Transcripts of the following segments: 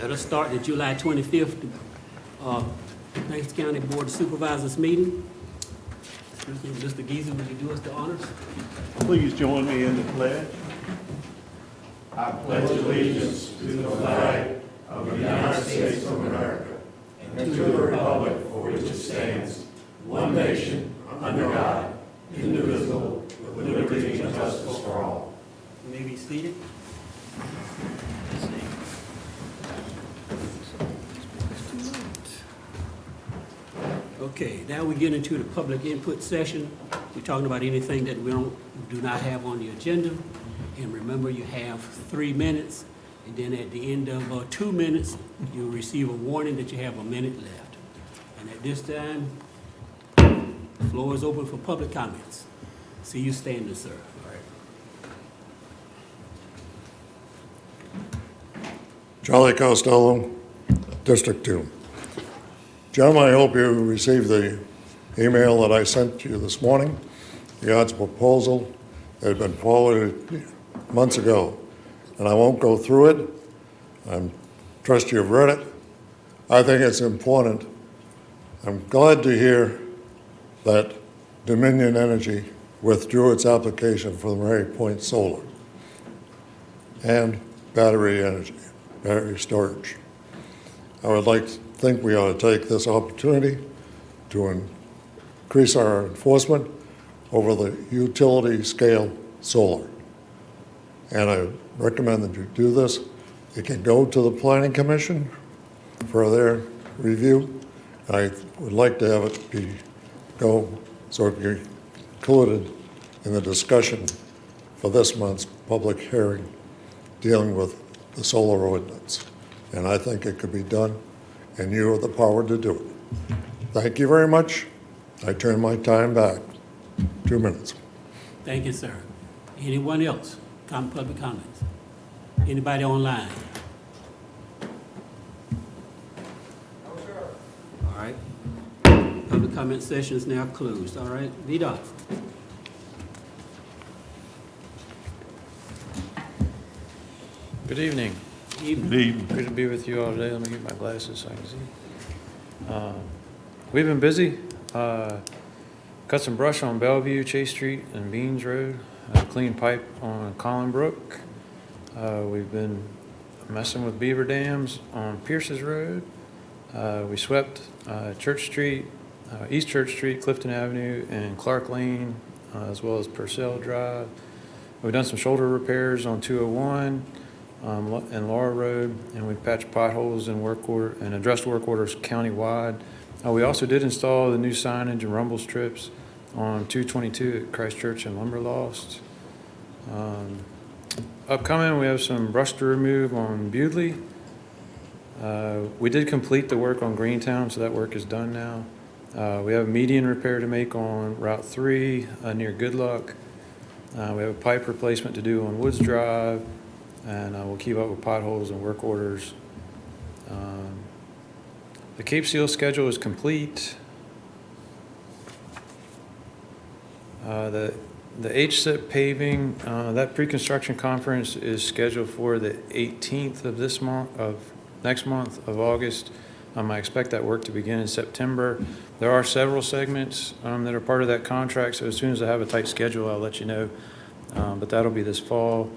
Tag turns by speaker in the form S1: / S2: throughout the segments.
S1: Let us start the July 25th Banks County Board of Supervisors meeting. Excuse me, Mr. Geezer, would you do us the honors?
S2: Please join me in the pledge.
S3: I pledge allegiance to the flag of the United States of America and to the republic for which it stands, one nation, under God, indivisible, with liberty and justice for all.
S1: You may be seated. Okay, now we get into the public input session. We're talking about anything that we do not have on the agenda. And remember, you have 3 minutes, and then at the end of 2 minutes, you'll receive a warning that you have a minute left. And at this time, the floor is open for public comments. See you standing, sir.
S4: Charlie Costello, District 2. Gentlemen, I hope you received the email that I sent to you this morning. The odds proposal had been forwarded months ago, and I won't go through it. I trust you've read it. I think it's important. I'm glad to hear that Dominion Energy withdrew its application for the Mary Point Solar and battery energy, battery storage. I would like to think we ought to take this opportunity to increase our enforcement over the utility scale solar. And I recommend that you do this. It can go to the Planning Commission for their review. I would like to have it go so it be included in the discussion for this month's public hearing dealing with the solar ordinance. And I think it could be done, and you have the power to do it. Thank you very much. I turn my time back. 2 minutes.
S1: Thank you, sir. Anyone else? Public comments? Anybody online?
S3: No, sir.
S1: All right. Public comment session is now closed. All right. VDOT.
S5: Good evening.
S1: Evening.
S5: Good to be with you all today. Let me get my glasses so I can see. We've been busy. Cut some brush on Bellevue, Chase Street, and Beans Road. Clean pipe on Collin Brook. We've been messing with beaver dams on Pierce's Road. We swept Church Street, East Church Street, Clifton Avenue, and Clark Lane, as well as Purcell Drive. We've done some shoulder repairs on 201 and Laura Road, and we patched potholes and addressed work orders countywide. We also did install the new signage and rumble strips on 222 at Christchurch and Lumberlost. Upcoming, we have some brush to remove on Bewdley. We did complete the work on Greentown, so that work is done now. We have a median repair to make on Route 3 near Good Luck. We have a pipe replacement to do on Woods Drive, and we'll keep up with potholes and work orders. The Cape Seal schedule is complete. The HSIP paving, that pre-construction conference is scheduled for the 18th of next month of August. I expect that work to begin in September. There are several segments that are part of that contract, so as soon as I have a tight schedule, I'll let you know. But that'll be this fall.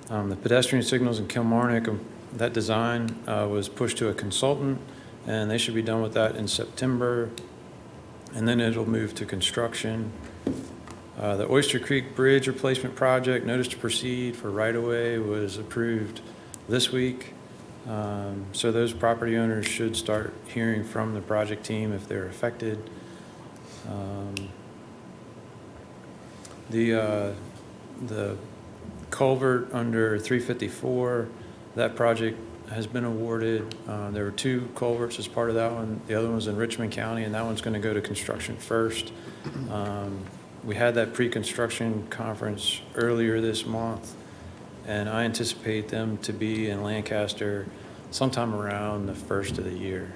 S5: The pedestrian signals in Kilmarnock, that design was pushed to a consultant, and they should be done with that in September. And then it'll move to construction. The Oyster Creek Bridge replacement project, notice to proceed for right-of-way, was approved this week. So those property owners should start hearing from the project team if they're affected. The culvert under 354, that project has been awarded. There were 2 culverts as part of that one. The other one was in Richmond County, and that one's going to go to construction first. We had that pre-construction conference earlier this month, and I anticipate them to be in Lancaster sometime around the first of the year.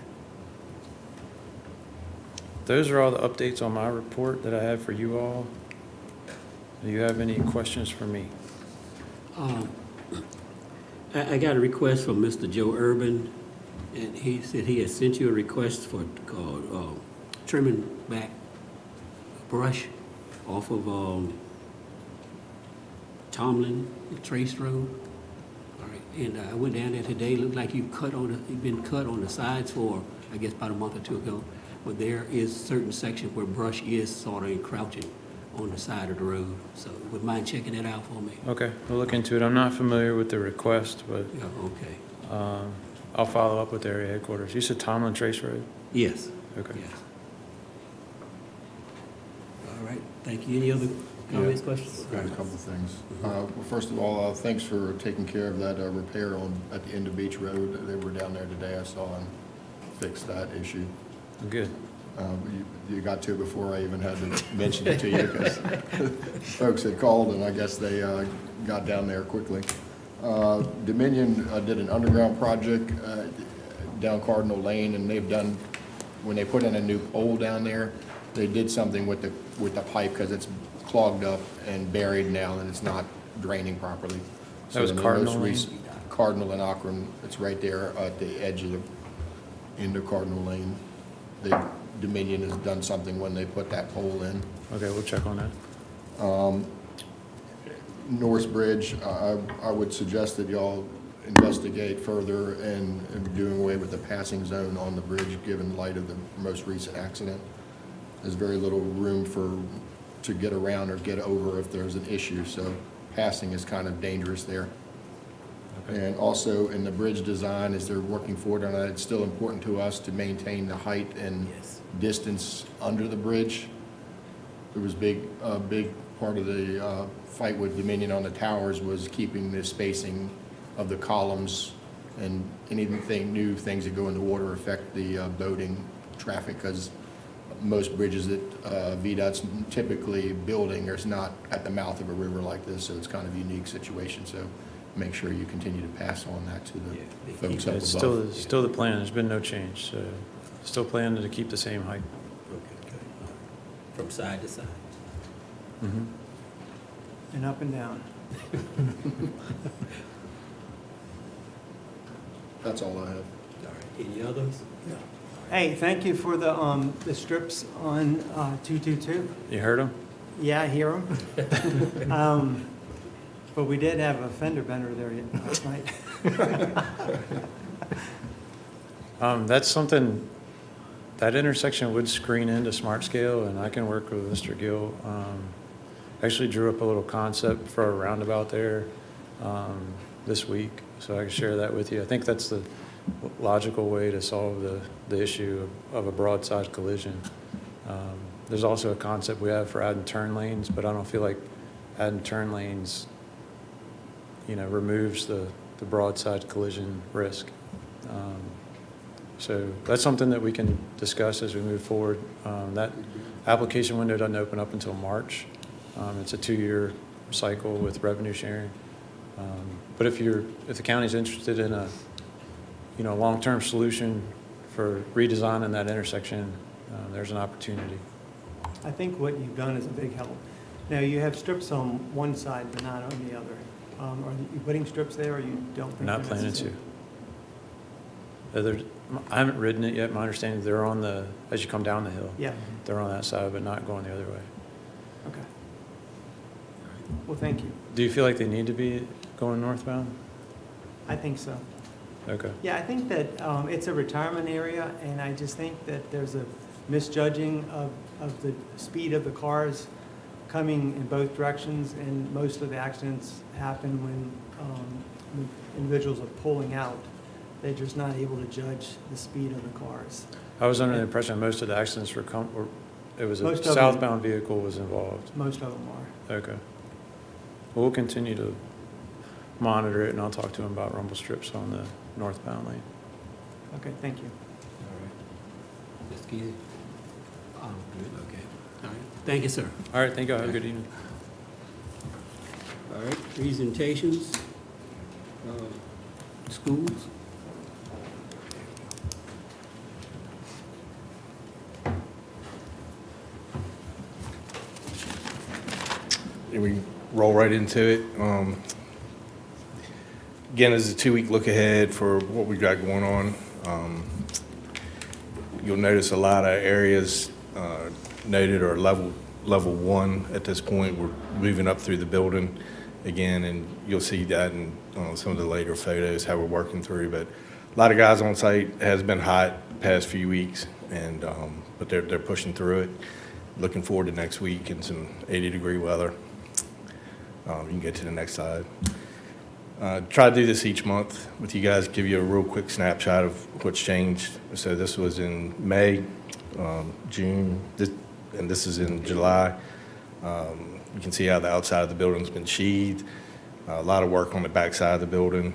S5: Those are all the updates on my report that I have for you all. Do you have any questions for me?
S1: I got a request from Mr. Joe Urban And he said he had sent you a request for trimming back brush off of Tomlin, Trace Road. All right, and I went down there today, looked like you'd been cut on the sides for, I guess, about a month or two ago. But there is certain section where brush is sort of encroaching on the side of the road. So would mind checking that out for me?
S5: Okay, we'll look into it. I'm not familiar with the request, but
S1: Yeah, okay.
S5: I'll follow up with area headquarters. You said Tomlin Trace Road?
S1: Yes.
S5: Okay.
S1: Yes. All right, thank you. Any other comments, questions?
S6: Got a couple of things. Well, first of all, thanks for taking care of that repair at the end of Beach Road. They were down there today, I saw, and fixed that issue.
S5: Good.
S6: You got to it before I even had to mention it to you, because folks had called, and I guess they got down there quickly. Dominion did an underground project down Cardinal Lane, and when they put in a new pole down there, they did something with the pipe, because it's clogged up and buried now, and it's not draining properly.
S5: That was
S6: in the
S5: Cardinal
S6: most
S5: Lane?
S6: Cardinal and Akron, it's right there at the edge of the end of Cardinal Lane. Dominion has done something when they put that pole in.
S5: Okay, we'll check on that.
S6: Norris Bridge, I would suggest that y'all investigate further and doing away with the passing zone on the bridge, given light of the most recent accident. There's very little room to get around or get over if there's an issue, so passing is kind of dangerous there.
S5: Okay.
S6: And also in the bridge design, as they're working forward on that, it's still important to us to maintain the height and
S1: Yes.
S6: distance under the bridge. There was a big part of the fight with Dominion on the towers was keeping the spacing of the columns, and anything new things that go in the water affect the boating traffic, because most bridges that VDOT's typically building is not at the mouth of a river like this, so it's kind of a unique situation. So make sure you continue to pass on that to the
S1: Yeah,
S6: folks up
S5: It's
S6: above.
S5: still the plan. There's been no change, so still planning to keep the same height.
S1: Okay, good. All right. From side to side.
S5: Mhm.
S7: And up and down.
S6: That's all I have.
S1: All right, any others?
S7: Hey, thank you for the strips on 222.
S5: You heard him?
S7: Yeah, I hear them. But we did have a fender bender there last night.
S5: That's something, that intersection would screen into Smart Scale, and I can work with Mr. Gill. Actually drew up a little concept for a roundabout there this week, so I can share that with you. I think that's the logical way to solve the issue of a broadside collision. There's also a concept we have for adding turn lanes, but I don't feel like adding turn lanes, removes the broadside collision risk. So that's something that we can discuss as we move forward. That application window doesn't open up until March. It's a 2-year cycle with revenue sharing. But if the county's interested in a long-term solution for redesigning that intersection, there's an opportunity.
S7: I think what you've done is a big help. Now, you have strips on one side, but not on the other. Are you putting strips there, or you don't think?
S5: Not
S7: they're
S5: planning
S7: necessary?
S5: to. I haven't ridden it yet. My understanding is they're on as you come down the hill.
S7: Yeah,
S5: They're on that side, but not going the other way.
S7: okay. Well, thank you.
S5: Do you feel like they need to be going northbound?
S7: I think so.
S5: Okay.
S7: Yeah, I think that it's a retirement area, and I just think that there's a misjudging of the speed of the cars coming in both directions, and most of the accidents happen when individuals are pulling out. They're just not able to judge the speed of the cars.
S5: I was under the impression most of the accidents it was a
S7: Most of them-
S5: southbound vehicle was involved.
S7: Most of them are.
S5: Okay. Well, we'll continue to monitor it, and I'll talk to him about rumble strips on the northbound lane.
S7: Okay, thank you.
S1: All right. Ms. Keezy? Good, okay. All right, thank you, sir.
S5: All right, thank you. Have a good evening.
S1: All right, presentations, schools.
S8: And we roll right into it. Again, this is a 2-week look ahead for what we got going on You'll notice a lot of areas noted are level 1 at this point. We're moving up through the building again, and you'll see that in some of the later photos, how we're working through. But a lot of guys on site. It has been hot the past few weeks, and but they're pushing through it. Looking forward to next week and some 80-degree weather. You can get to the next slide. Try to do this each month with you guys, give you a real quick snapshot of what's changed. So this was in May, June, and this is in July. You can see how the outside of the building's been sheathed. A lot of work on the back side of the building.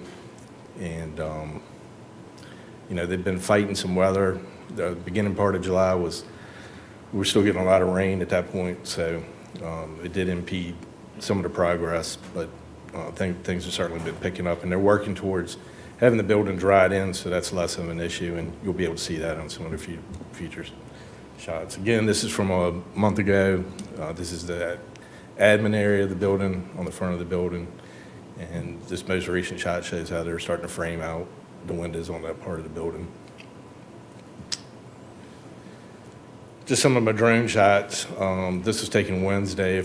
S8: And, you know, they've been fighting some weather. The beginning part of July we were still getting a lot of rain at that point, so it did impede some of the progress, but things have certainly been picking up, and they're working towards having the building dried in, so that's less of an issue, and you'll be able to see that on some of the future shots. Again, this is from a month ago. This is the admin area of the building, on the front of the building, and this most recent shot shows how they're starting to frame out the windows on that part of the building. Just some of my drone shots. This was taken Wednesday.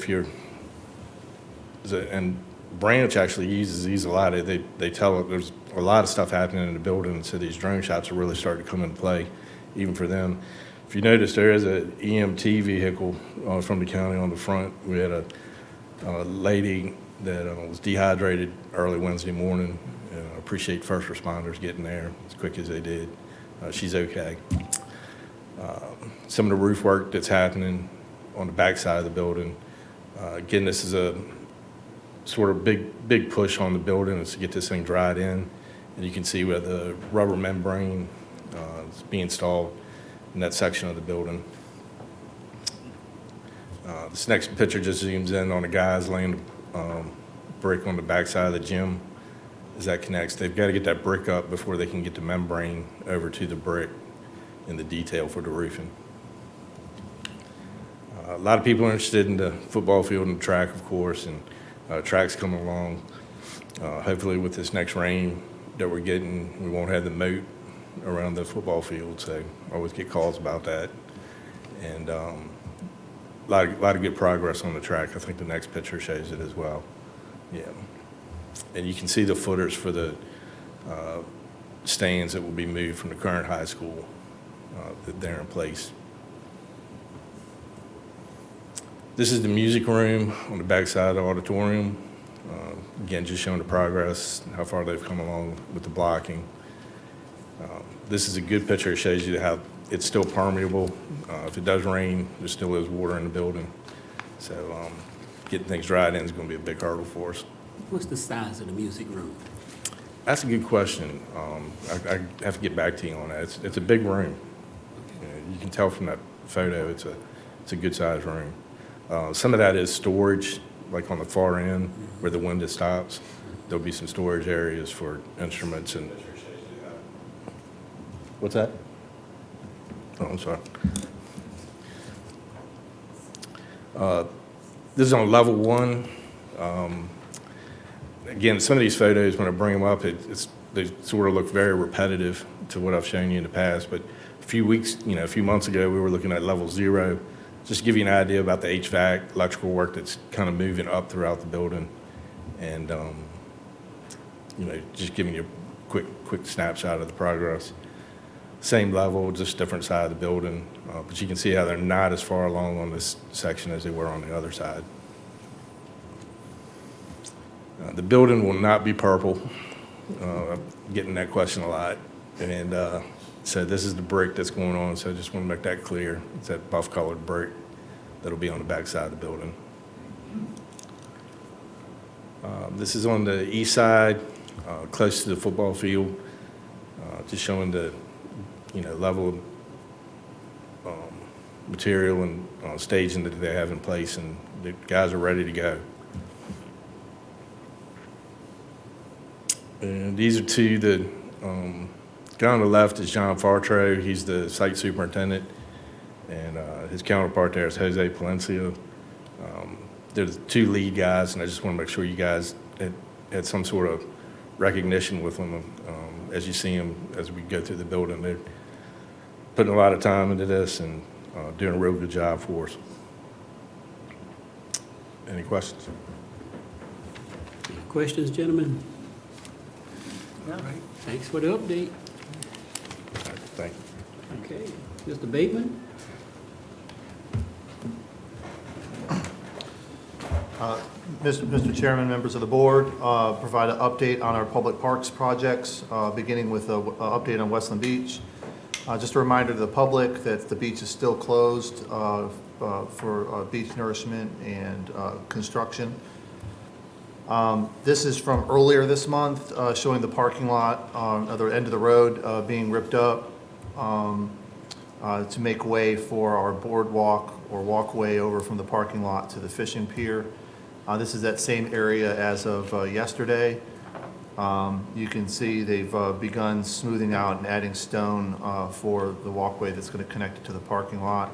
S8: And Branch actually uses these a lot. They tell it there's a lot of stuff happening in the building, so these drone shots are really starting to come into play, even for them. If you notice, there is an EMT vehicle from the county on the front. We had a lady that was dehydrated early Wednesday morning. I appreciate first responders getting there as quick as they did. She's okay. Some of the roof work that's happening on the back side of the building. Again, this is a sort of big push on the building is to get this thing dried in. And you can see where the rubber membrane is being installed in that section of the building. This next picture just zooms in on the guys laying brick on the back side of the gym as that connects. They've got to get that brick up before they can get the membrane over to the brick and the detail for the roofing. A lot of people are interested in the football field and the track, of course, and track's coming along. Hopefully with this next rain that we're getting, we won't have the moat around the football field, so I always get calls about that. And a lot of good progress on the track. I think the next picture shows it as well. Yeah. And you can see the footers for the stands that will be moved from the current high school that they're in place. This is the music room on the back side of the auditorium. Again, just showing the progress, how far they've come along with the blocking. This is a good picture. It shows you how it's still permeable. If it does rain, there still is water in the building. So getting things dried in is going to be a big hurdle for us.
S1: What's the size of the music room?
S8: That's a good question. I have to get back to you on that. It's a big room. You can tell from that photo it's a good sized room. Some of that is storage, like on the far end where the window stops. There'll be some storage areas for instruments and. What's that? Oh, I'm sorry. This is on level 1. Again, some of these photos, when I bring them up, they sort of look very repetitive to what I've shown you in the past. But a few months ago, we were looking at level 0. Just to give you an idea about the HVAC, electrical work that's kind of moving up throughout the building. And, just giving you a quick snapshot of the progress. Same level, just different side of the building. But you can see how they're not as far along on this section as they were on the other side. The building will not be purple. I'm getting that question a lot. And so this is the brick that's going on, so I just want to make that clear. It's that buff-colored brick that'll be on the back side of the building. This is on the east side, close to the football field, just showing the level of material and staging that they have in place, and the guys are ready to go. And these are two. The guy on the left is John Fartro. He's the site superintendent, and his counterpart there is Jose Palencia. They're the two lead guys, and I just want to make sure you guys had some sort of recognition with them. As you see them, as we go through the building, they're putting a lot of time into this and doing a real good job for us. Any questions?
S1: Questions, gentlemen?
S7: No.
S1: All right, thanks for the update.
S8: Thank you.
S1: Okay, Mr. Bateman?
S9: Mr. Chairman, members of the board, provide an update on our public parks projects, beginning with an update on Westland Beach. Just a reminder to the public that the beach is still closed for beach nourishment and construction. This is from earlier this month, showing the parking lot on the other end of the road being ripped up to make way for our boardwalk or walkway over from the parking lot to the fishing pier. This is that same area as of yesterday. You can see they've begun smoothing out and adding stone for the walkway that's going to connect it to the parking lot.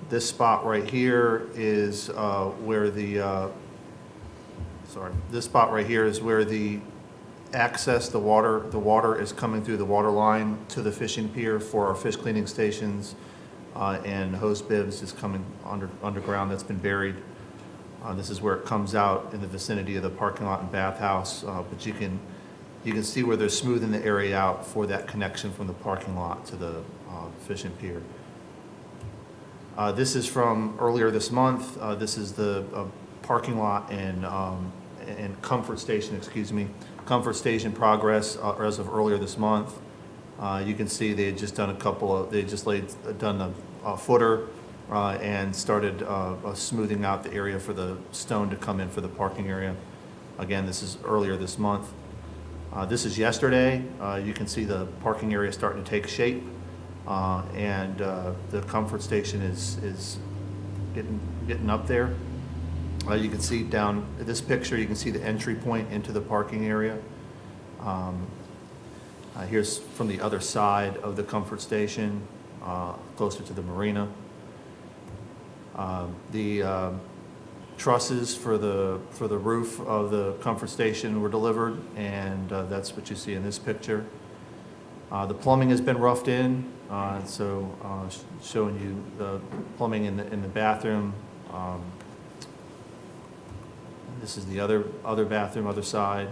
S9: This spot right here is where the this spot right here is where the access, the water is coming through the water line to the fishing pier for our fish cleaning stations, and hose bibs is coming underground that's been buried. This is where it comes out in the vicinity of the parking lot and bathhouse, but you can see where they're smoothing the area out for that connection from the parking lot to the fishing pier. This is from earlier this month. This is the parking lot and comfort station, comfort station progress as of earlier this month. You can see they had just done done a footer and started smoothing out the area for the stone to come in for the parking area. Again, this is earlier this month. This is yesterday. You can see the parking area starting to take shape, and the comfort station is getting up there. You can see down this picture, you can see the entry point into the parking area. Here's from the other side of the comfort station, closer to the marina. The trusses for the roof of the comfort station were delivered, and that's what you see in this picture. The plumbing has been roughed in, so showing you the plumbing in the bathroom. This is the other bathroom, other side.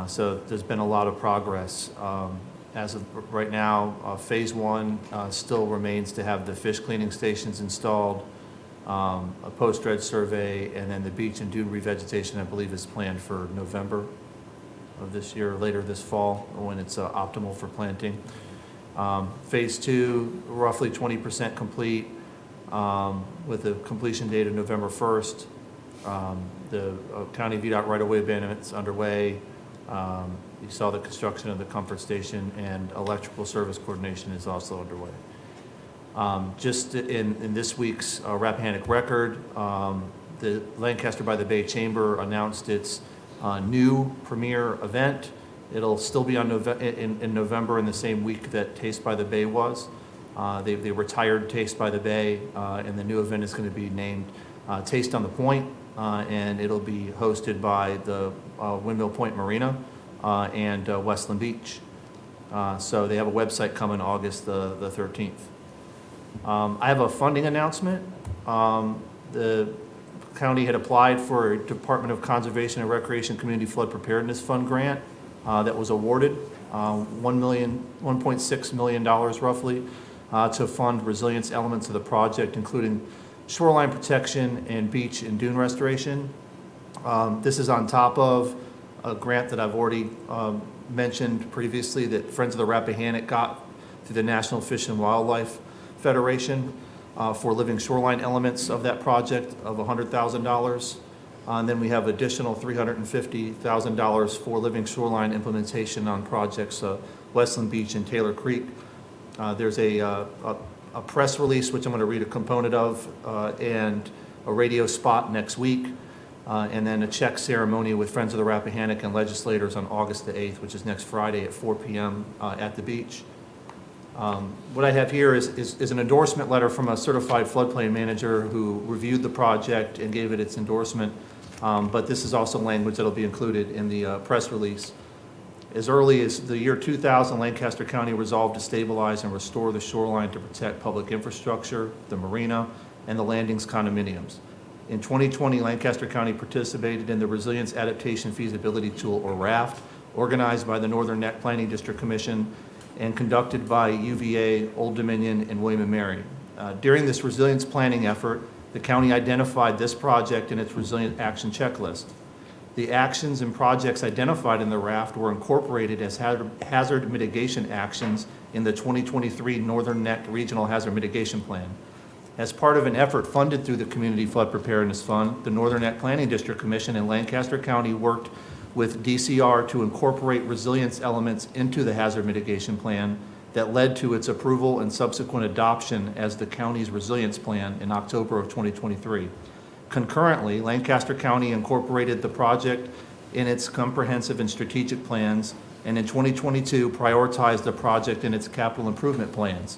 S9: So there's been a lot of progress. As of right now, phase one still remains to have the fish cleaning stations installed, a post-dredge survey, and then the beach and dune revegetation, I believe, is planned for November of this year, later this fall, when it's optimal for planting. Phase two, roughly 20% complete, with a completion date of November 1st. The county VDOT right-of-way abandonment's underway. You saw the construction of the comfort station, and electrical service coordination is also underway. Just in this week's Rappahannock Record, the Lancaster by the Bay Chamber announced its new premier event. It'll still be on in November, in the same week that Taste by the Bay was. They retired Taste by the Bay, and the new event is going to be named Taste on the Point, and it'll be hosted by the Windmill Point Marina and Westland Beach. So they have a website coming August the 13th. I have a funding announcement. The county had applied for a Department of Conservation and Recreation Community Flood Preparedness Fund grant that was awarded $1.6 million roughly to fund resilience elements of the project, including shoreline protection and beach and dune restoration. This is on top of a grant that I've already mentioned previously that Friends of the Rappahannock got through the National Fish and Wildlife Federation for living shoreline elements of that project of $100,000. And then we have additional $350,000 for living shoreline implementation on projects Westland Beach and Taylor Creek. There's a press release, which I'm going to read a component of, and a radio spot next week, and then a check ceremony with Friends of the Rappahannock and legislators on August the 8th, which is next Friday at 4 p.m. At the beach. What I have here is an endorsement letter from a certified floodplain manager who reviewed the project and gave it its endorsement. But this is also language that'll be included in the press release. As early as the year 2000, Lancaster County resolved to stabilize and restore the shoreline to protect public infrastructure, the marina, and the landings condominiums. In 2020, Lancaster County participated in the Resilience Adaptation Feasibility Tool, or RAFT, organized by the Northern Neck Planning District Commission and conducted by UVA, Old Dominion, and William & Mary. During this resilience planning effort, the county identified this project in its Resilient Action Checklist. The actions and projects identified in the RAFT were incorporated as hazard mitigation actions in the 2023 Northern Neck Regional Hazard Mitigation Plan. As part of an effort funded through the Community Flood Preparedness Fund, the Northern Neck Planning District Commission and Lancaster County worked with DCR to incorporate resilience elements into the hazard mitigation plan that led to its approval and subsequent adoption as the county's resilience plan in October of 2023. Concurrently, Lancaster County incorporated the project in its comprehensive and strategic plans, and in 2022 prioritized the project in its capital improvement plans.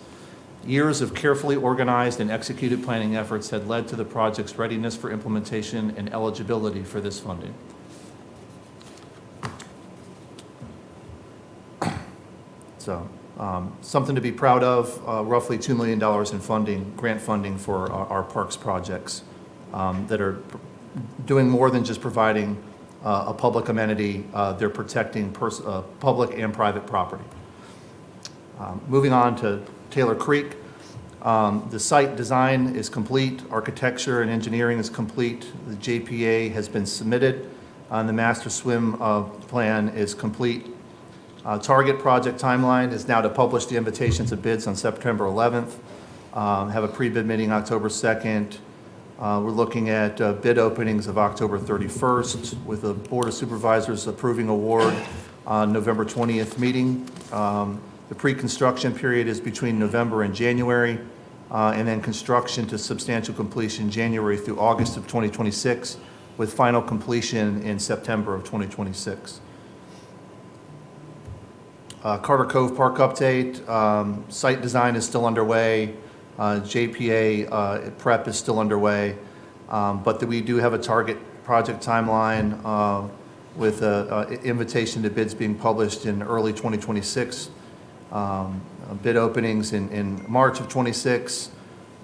S9: Years of carefully organized and executed planning efforts had led to the project's readiness for implementation and eligibility for this funding. So, something to be proud of, roughly $2 million in funding, grant funding for our parks projects that are doing more than just providing a public amenity. They're protecting public and private property. Moving on to Taylor Creek. The site design is complete, architecture and engineering is complete, the JPA has been submitted, and the master swim plan is complete. Target project timeline is now to publish the invitations of bids on September 11th, have a pre-bid meeting October 2nd. We're looking at bid openings of October 31st with the Board of Supervisors approving award on November 20th meeting. The pre-construction period is between November and January, and then construction to substantial completion January through August of 2026, with final completion in September of 2026. Carter Cove Park update, site design is still underway, JPA prep is still underway, but we do have a target project timeline with an invitation to bids being published in early 2026. Bid openings in March of 26,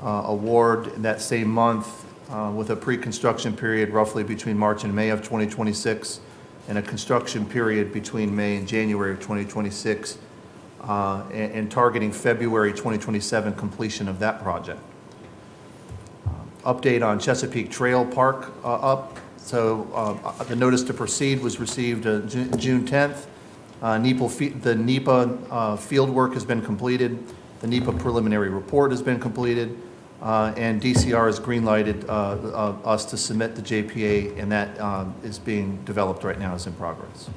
S9: award in that same month with a pre-construction period roughly between March and May of 2026, and a construction period between May and January of 2026, and targeting February 2027 completion of that project. Update on Chesapeake Trail Park So the notice to proceed was received June 10th. The NEPA field work has been completed. The NEPA preliminary report has been completed. And DCR has green-lighted us to submit the JPA, and that is being developed right now, is in progress.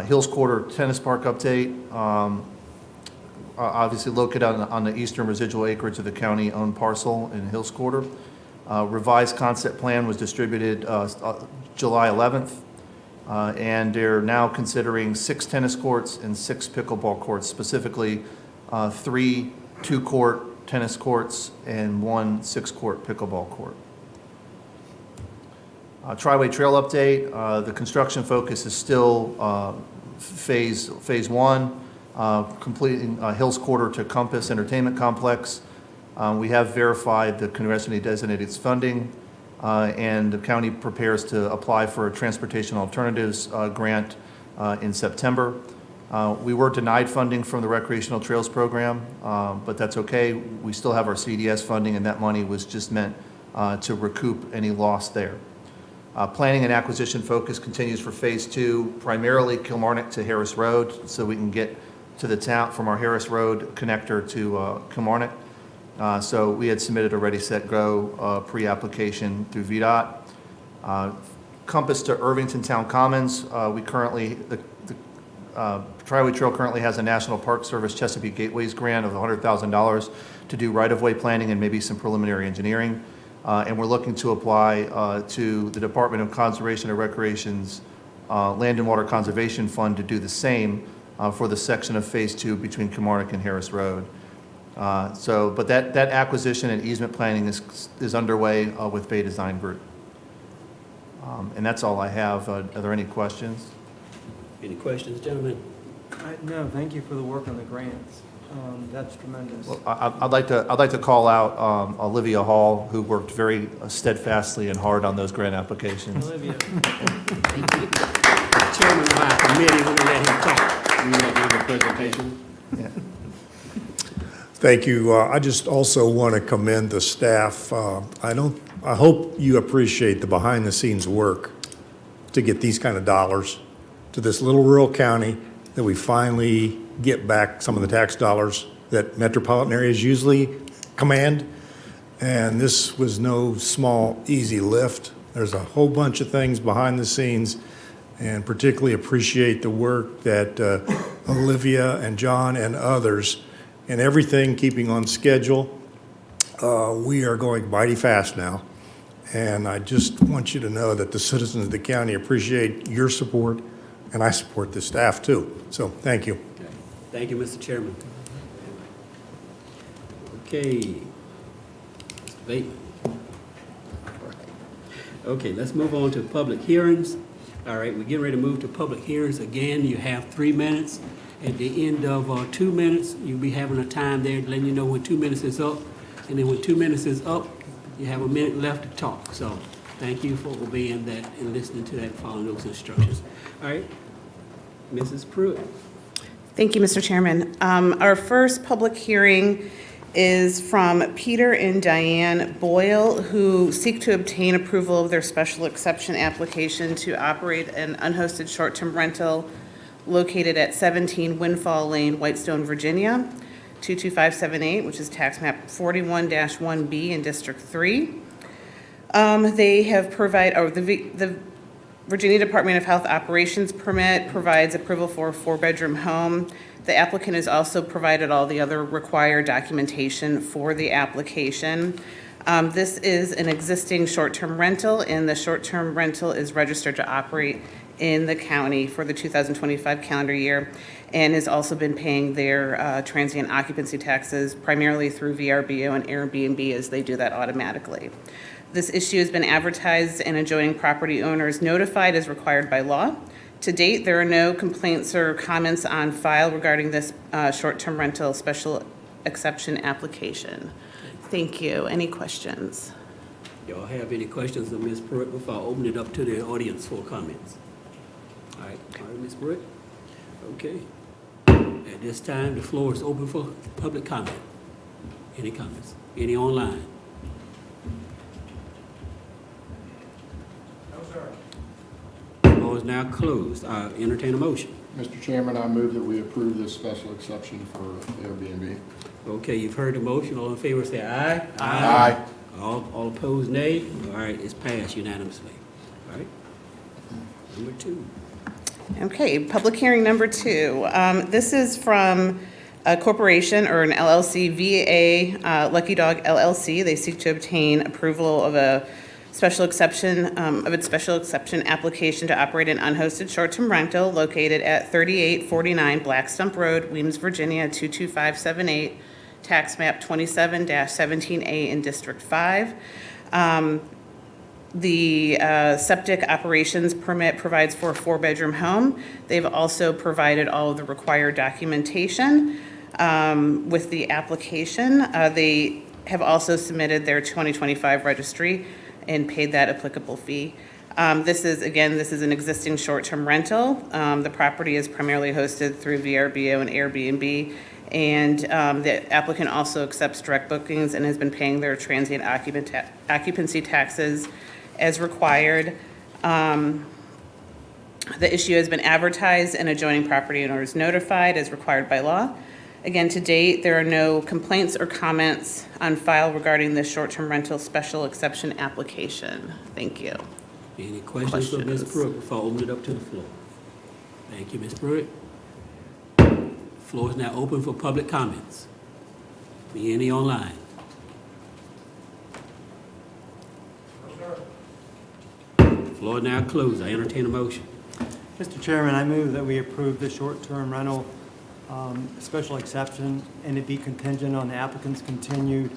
S9: Hills Quarter Tennis Park update. Obviously located on the eastern residual acreage of the county-owned parcel in Hills Quarter. Revised concept plan was distributed July 11th, and they're now considering 6 tennis courts and 6 pickleball courts, specifically 3 2-court tennis courts and 1 6-court pickleball court. Triway Trail update. The construction focus is still phase 1, completing Hills Quarter to Compass Entertainment Complex. We have verified the congressionally designated funding, and the county prepares to apply for a transportation alternatives grant in September. We were denied funding from the Recreational Trails Program, but that's okay. We still have our CDS funding, and that money was just meant to recoup any loss there. Planning and acquisition focus continues for phase 2, primarily Kilmarnock to Harris Road, so we can get to the town from our Harris Road connector to Kilmarnock. So we had submitted a Ready, Set, Go pre-application through VDOT. Compass to Irvington Town Commons. The Triway Trail currently has a National Park Service Chesapeake Gateways grant of $100,000 to do right-of-way planning and maybe some preliminary engineering. And we're looking to apply to the Department of Conservation and Recreation's Land and Water Conservation Fund to do the same for the section of Phase 2 between Kilmarnock and Harris Road. But that acquisition and easement planning is underway with Bay Design Group. And that's all I have. Are there any questions?
S1: Any questions, gentlemen?
S7: No, thank you for the work on the grants. That's tremendous.
S9: Well, I'd like to call out Olivia Hall, who worked very steadfastly and hard on those grant applications.
S7: Olivia.
S1: Chairman of our committee, we're gonna let him talk.
S6: You want to give a presentation?
S4: Thank you. I just also want to commend the staff. I hope you appreciate the behind-the-scenes work to get these kind of dollars to this little rural county, that we finally get back some of the tax dollars that metropolitan areas usually command. And this was no small, easy lift. There's a whole bunch of things behind the scenes, and particularly appreciate the work that Olivia and John and others, and everything keeping on schedule. We are going mighty fast now, and I just want you to know that the citizens of the county appreciate your support, and I support the staff too. So thank you.
S1: Okay. Thank you, Mr. Chairman. Okay. Mr. Bateman. Okay, let's move on to public hearings. All right, we're getting ready to move to public hearings. Again, you have 3 minutes. At the end of 2 minutes, you'll be having a time there letting you know when 2 minutes is up. And then when 2 minutes is up, you have a minute left to talk. So thank you for obeying that and listening to that, following those instructions. All right, Mrs. Pruitt.
S10: Thank you, Mr. Chairman. Our first public hearing is from Peter and Diane Boyle, who seek to obtain approval of their special exception application to operate an unhosted short-term rental located at 17 Windfall Lane, Whitestone, Virginia, 22578, which is tax map 41-1B in District 3. They have the Virginia Department of Health Operations permit provides approval for a 4-bedroom home. The applicant has also provided all the other required documentation for the application. This is an existing short-term rental, and the short-term rental is registered to operate in the county for the 2025 calendar year, and has also been paying their transient occupancy taxes primarily through VRBO and Airbnb, as they do that automatically. This issue has been advertised and adjoining property owners notified as required by law. To date, there are no complaints or comments on file regarding this short-term rental special exception application. Thank you. Any questions?
S1: Y'all have any questions of Ms. Pruitt before I open it up to the audience for comments? All right, Ms. Pruitt? Okay. At this time, the floor is open for public comment. Any comments? Any online? The floor is now closed. I entertain a motion.
S6: Mr. Chairman, I move that we approve this special exception for Airbnb.
S1: Okay, you've heard the motion. All in favor say aye.
S6: Aye.
S1: All opposed, nay. All right, it's passed unanimously. All right. Number 2.
S10: Okay, public hearing number 2. This is from a corporation or an LLC, VA Lucky Dog LLC. They seek to obtain approval of a special exception, of its special exception application to operate an unhosted short-term rental located at 3849 Black Stump Road, Weems, Virginia, 22578, tax map 27-17A in District 5. The septic operations permit provides for a 4-bedroom home. They've also provided all of the required documentation with the application. They have also submitted their 2025 registry and paid that applicable fee. This is an existing short-term rental. The property is primarily hosted through VRBO and Airbnb, and the applicant also accepts direct bookings and has been paying their transient occupancy taxes as required. The issue has been advertised and adjoining property owners notified as required by law. Again, to date, there are no complaints or comments on file regarding this short-term rental special exception application. Thank you.
S1: Any questions of Ms. Pruitt before I open it up to the floor? Thank you, Ms. Pruitt. Floor is now open for public comments. Be any online? Floor is now closed. I entertain a motion.
S7: Mr. Chairman, I move that we approve the short-term rental special exception, and it be contingent on the applicant's continued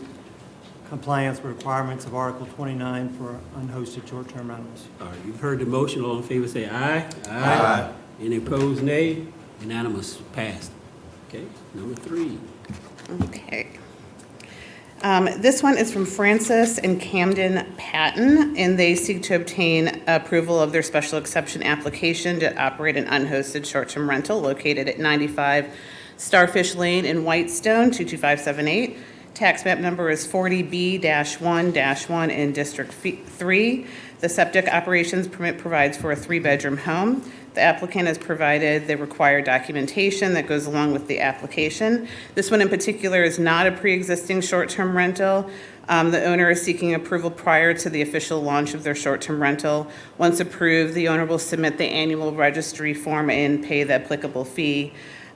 S7: compliance with requirements of Article 29 for unhosted short-term rentals.
S1: All right, you've heard the motion. All in favor say aye. Aye. Any opposed, nay? Unanimous, passed. Okay, number 3.
S10: Okay. This one is from Francis and Camden Patton, and they seek to obtain approval of their special exception application to operate an unhosted short-term rental located at 95 Starfish Lane in Whitestone, 22578. Tax map number is 40B-1-1 in District 3. The septic operations permit provides for a 3-bedroom home. The applicant has provided the required documentation that goes along with the application. This one in particular is not a pre-existing short-term rental. The owner is seeking approval prior to the official launch of their short-term rental. Once approved, the owner will submit the annual registry form and pay the applicable fee.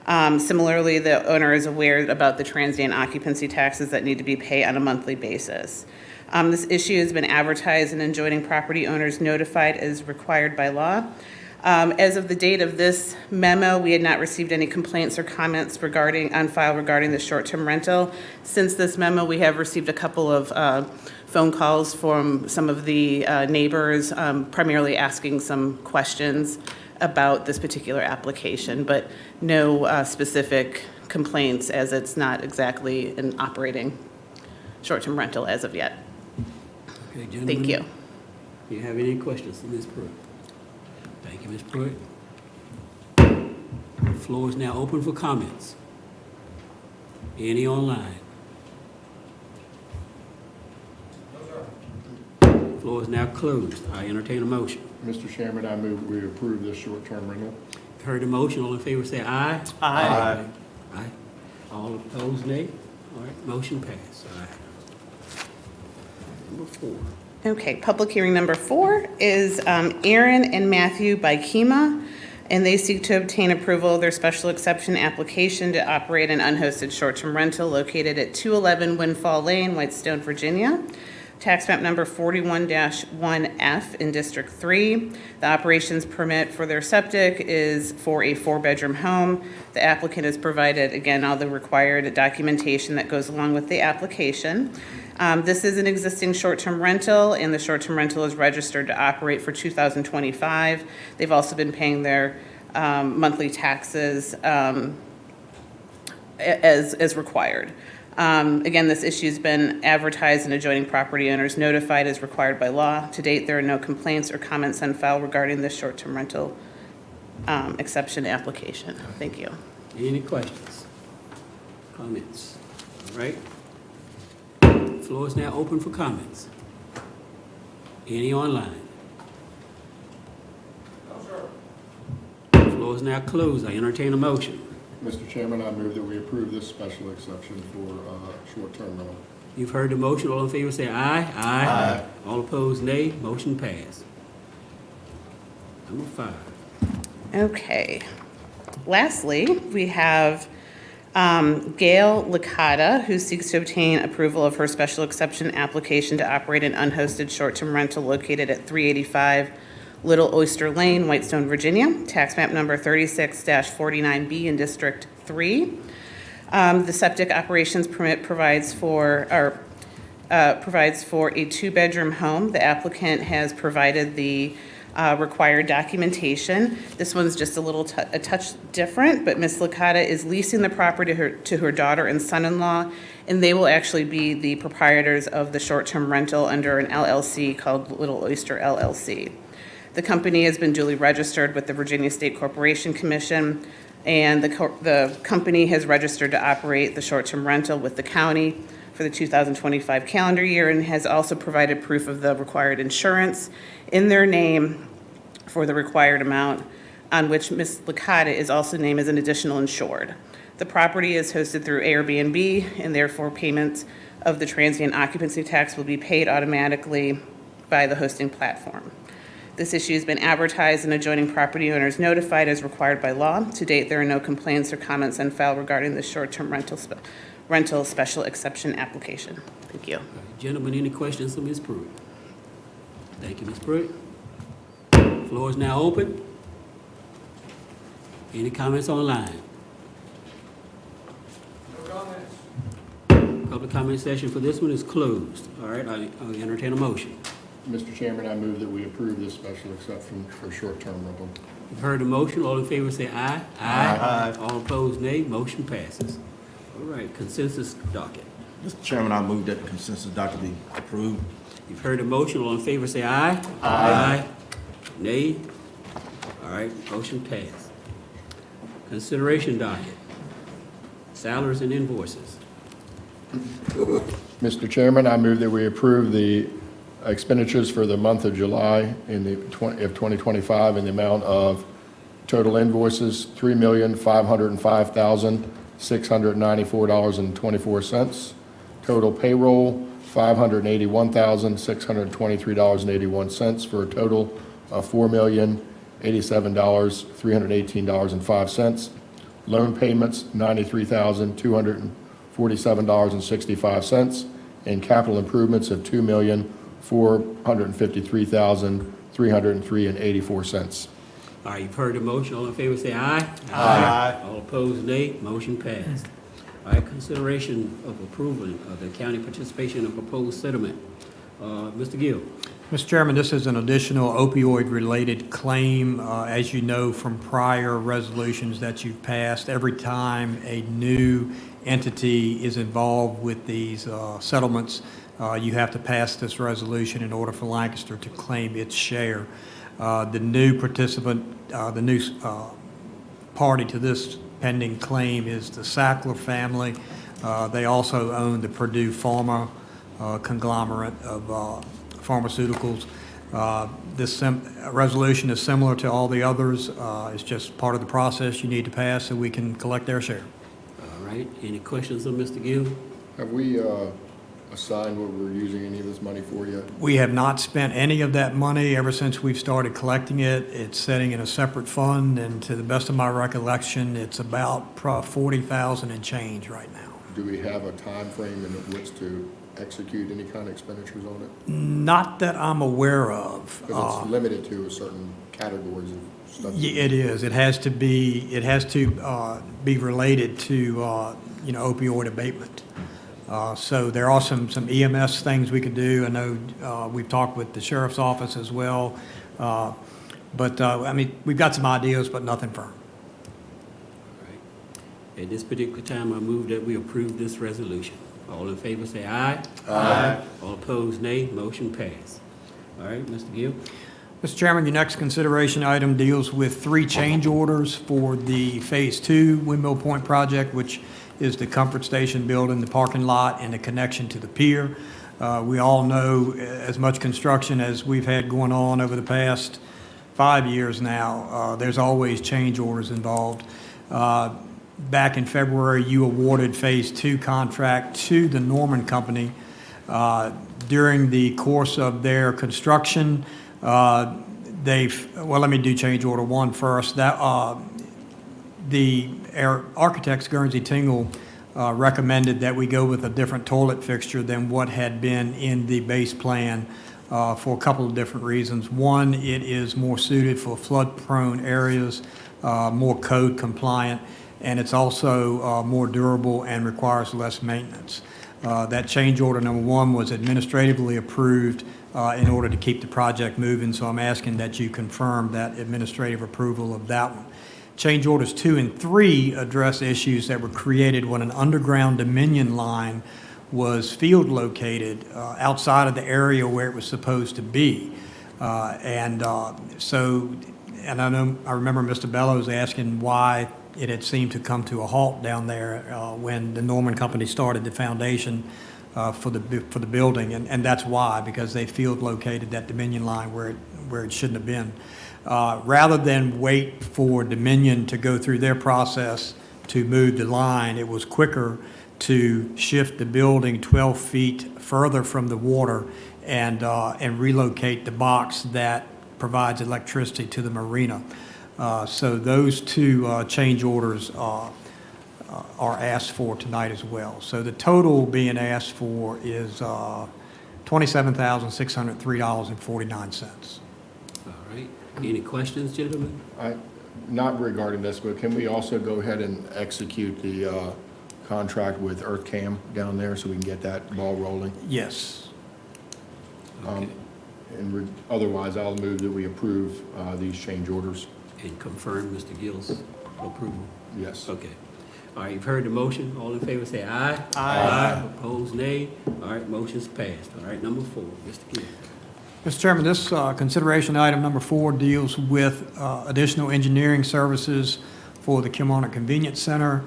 S10: Similarly, the owner is aware about the transient occupancy taxes that need to be paid on a monthly basis. This issue has been advertised and adjoining property owners notified as required by law. As of the date of this memo, we had not received any complaints or comments on file regarding the short-term rental. Since this memo, we have received a couple of phone calls from some of the neighbors, primarily asking some questions about this particular application, but no specific complaints, as it's not exactly an operating short-term rental as of yet.
S1: Okay, gentlemen.
S10: Thank you.
S1: Do you have any questions for Ms. Pruitt? Thank you, Ms. Pruitt. The floor is now open for comments. Any online? Floor is now closed. I entertain a motion.
S6: Mr. Chairman, I move we approve this short-term rental.
S1: Heard the motion. All in favor say aye.
S7: Aye.
S1: Aye. All opposed, nay. All right, motion passed. All right. Number 4.
S10: Okay, public hearing number 4 is Aaron and Matthew Bykema, and they seek to obtain approval of their special exception application to operate an unhosted short-term rental located at 211 Windfall Lane, Whitestone, Virginia. Tax map number 41-1F in District 3. The operations permit for their septic is for a 4-bedroom home. The applicant has provided, again, all the required documentation that goes along with the application. This is an existing short-term rental, and the short-term rental is registered to operate for 2025. They've also been paying their monthly taxes as required. Again, this issue's been advertised and adjoining property owners notified as required by law. To date, there are no complaints or comments on file regarding this short-term rental exception application. Thank you.
S1: Any questions? Comments? All right. Floor is now open for comments. Any online? No, sir. Floor is now closed. I entertain a motion.
S6: Mr. Chairman, I move that we approve this special exception for short-term rental.
S1: You've heard the motion. All in favor say aye. Aye. All opposed, nay. Motion passed. Number 5.
S10: Okay. Lastly, we have Gail Licata, who seeks to obtain approval of her special exception application to operate an unhosted short-term rental located at 385 Little Oyster Lane, Whitestone, Virginia. Tax map number 36-49B in District 3. The septic operations permit provides for a 2-bedroom home. The applicant has provided the required documentation. This one's just a touch different, but Ms. Licata is leasing the property to her daughter and son-in-law, and they will actually be the proprietors of the short-term rental under an LLC called Little Oyster LLC. The company has been duly registered with the Virginia State Corporation Commission, and the company has registered to operate the short-term rental with the county for the 2025 calendar year, and has also provided proof of the required insurance in their name for the required amount, on which Ms. Licata is also named as an additional insured. The property is hosted through Airbnb, and therefore payments of the transient occupancy tax will be paid automatically by the hosting platform. This issue has been advertised and adjoining property owners notified as required by law. To date, there are no complaints or comments on file regarding the short-term rental special exception application. Thank you.
S1: Gentlemen, any questions for Ms. Pruitt? Thank you, Ms. Pruitt. Floor is now open. Any comments online? No comments. Public comment session for this one is closed. All right, I'll entertain a motion.
S6: Mr. Chairman, I move that we approve this special exception for short-term rental.
S1: You've heard the motion. All in favor say aye. Aye. All opposed, nay. Motion passes. All right, consensus docket.
S3: Mr. Chairman, I move that the consensus docket be approved.
S1: You've heard the motion. All in favor say aye. Aye. Nay. All right, motion passed. Consideration docket. Salaries and invoices.
S6: Mr. Chairman, I move that we approve the expenditures for the month of July of 2025 in the amount of total invoices, $3,505,694.24. Total payroll, $581,623.81 for a total of $4,087,318.05. Loan payments, $93,247.65, and capital improvements of $2,453,303.84.
S1: All right, you've heard the motion. All in favor say aye. Aye. All opposed, nay. Motion passed. All right, consideration of approval of the county participation in proposed settlement. Mr. Gill.
S11: Mr. Chairman, this is an additional opioid-related claim. As you know from prior resolutions that you've passed, every time a new entity is involved with these settlements, you have to pass this resolution in order for Lancaster to claim its share. The new participant, the new party to this pending claim is the Sackler family. They also own the Purdue Pharma conglomerate of pharmaceuticals. This resolution is similar to all the others. It's just part of the process you need to pass so we can collect their share.
S1: All right, any questions of Mr. Gill?
S6: Have we assigned what we're using any of this money for yet?
S11: We have not spent any of that money ever since we've started collecting it. It's sitting in a separate fund, and to the best of my recollection, it's about $40,000 and change right now.
S6: Do we have a time frame in which to execute any kind of expenditures on it?
S11: Not that I'm aware of.
S6: Because it's limited to a certain categories of stuff.
S11: Yeah, it is. It has to be related to, opioid abatement. So there are some EMS things we could do. I know we've talked with the sheriff's office as well. But we've got some ideas, but nothing firm.
S1: All right. At this particular time, I move that we approve this resolution. All in favor say aye. Aye. All opposed, nay. Motion passed. All right, Mr. Gill.
S11: Mr. Chairman, your next consideration item deals with 3 change orders for the Phase 2 Windmill Point project, which is the Comfort Station building, the parking lot, and the connection to the pier. We all know as much construction as we've had going on over the past 5 years now, there's always change orders involved. Back in February, you awarded Phase 2 contract to the Norman Company. During the course of their construction, let me do change order 1 first. The architects, Guernsey Tingle, recommended that we go with a different toilet fixture than what had been in the base plan for a couple of different reasons. One, it is more suited for flood-prone areas, more code compliant, and it's also more durable and requires less maintenance. That change order number 1 was administratively approved in order to keep the project moving, so I'm asking that you confirm that administrative approval of that one. Change orders 2 and 3 address issues that were created when an underground Dominion line was field located outside of the area where it was supposed to be. I remember Mr. Bellows asking why it had seemed to come to a halt down there when the Norman Company started the foundation for the building, and that's why, because they field located that Dominion line where it shouldn't have been. Rather than wait for Dominion to go through their process to move the line, it was quicker to shift the building 12 feet further from the water and relocate the box that provides electricity to the marina. So those 2 change orders are asked for tonight as well. So the total being asked for is $27,603.49.
S1: All right. Any questions, gentlemen?
S6: Not regarding this, but can we also go ahead and execute the contract with EarthCam down there so we can get that ball rolling.
S11: Yes.
S6: Otherwise, I'll move that we approve these change orders.
S1: And confirm Mr. Gill's approval.
S6: Yes.
S1: Okay. All right, you've heard the motion. All in favor say aye.
S7: Aye.
S1: Opposed, nay. All right, motion's passed. All right, number 4, Mr. Gill.
S11: Mr. Chairman, this consideration item number 4 deals with additional engineering services for the Kilmarnock Convenience Center